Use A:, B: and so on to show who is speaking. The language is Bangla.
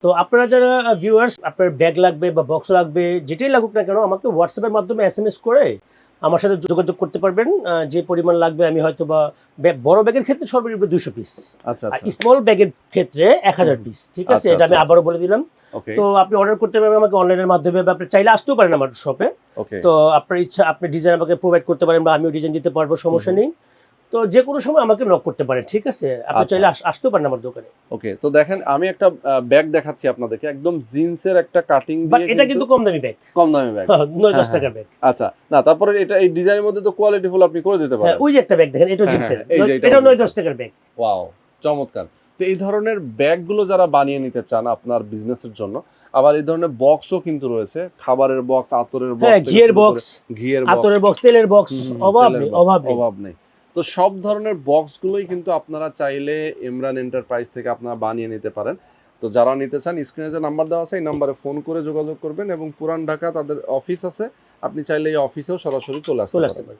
A: তো আপনারা যারা ভিউয়ার্স আপনার ব্যাগ লাগবে বা বক্স লাগবে যেটাই লাগুক না কেন আমাকে হোয়াটসঅ্যাপের মাধ্যমে এসএমএস করে আমার সাথে যোগাযোগ করতে পারবেন। যে পরিমাণ লাগবে আমি হয়তো বা বড় ব্যাগের ক্ষেত্রে সর্বনিম্ন 200 পিস।
B: আচ্ছা
A: আর
B: আচ্ছা
A: স্মল ব্যাগের ক্ষেত্রে 1000 পিস। ঠিক আছে?
B: আচ্ছা,
A: এটা আমি
B: আচ্ছা,
A: আবারও বলে দিলাম।
B: ওকে
A: তো আপনি অর্ডার করতে পারবেন আমাকে অনলাইনের মাধ্যমে বা আপনি চাইলে আসতেও পারেন আমার শপে।
B: ওকে
A: তো আপনার ইচ্ছা আপনি ডিজাইন আমাকে প্রোভাইড করতে পারেন বা আমিও ডিজাইন দিতে পারবো, সমস্যা নেই। তো যেকোনো সময় আমাকে নক করতে পারেন। ঠিক আছে? আপনি
B: আচ্ছা।
A: চাইলে আসতেও পারেন আমার দোকানে।
B: ওকে তো দেখেন আমি একটা ব্যাগ দেখাচ্ছি আপনাদেরকে একদম জিন্সের একটা কাটিং
A: বাট
B: দিয়ে
A: এটা কিন্তু কম দামি ব্যাগ।
B: কম দামি ব্যাগ
A: ৯-১০
B: হ্যাঁ,
A: টাকার ব্যাগ।
B: আচ্ছা না তারপরে এটা এই ডিজাইনের মধ্যে তো কোয়ালিটিফুল আপনি করে দিতে
A: হ্যাঁ,
B: পারেন
A: ওই যে একটা ব্যাগ দেখেন, এটাও
B: হ্যাঁ,
A: জিন্সের।
B: হ্যাঁ, এই যে
A: এটাও
B: এটাও
A: ৯-১০ টাকার ব্যাগ।
B: ওয়াও চমৎকার তো এই ধরনের ব্যাগগুলো যারা বানিয়ে নিতে চান আপনার বিজনেসের জন্য আবার এই ধরনের বক্সও কিন্তু রয়েছে খাবারের বক্স আতরের
A: হ্যাঁ,
B: বক্স
A: ঘিয়ের বক্স,
B: ঘিয়ের
A: আতরের বক্স, তেলের বক্স, অভাব নেই, অভাব নেই।
B: অভাব নেই তো সব ধরনের বক্সগুলোই কিন্তু আপনারা চাইলে ইমরান এন্টারপ্রাইজ থেকে আপনারা বানিয়ে নিতে পারেন তো যারা নিতে চান স্ক্রিনে যে নাম্বার দেওয়া আছে এই নাম্বারে ফোন করে যোগাযোগ করবেন এবং পুরান ঢাকা তাদের অফিস আছে আপনি চাইলে এই অফিসেও সরাসরি চলে আসতে
A: চলে
B: পারেন
A: আসতে পারেন।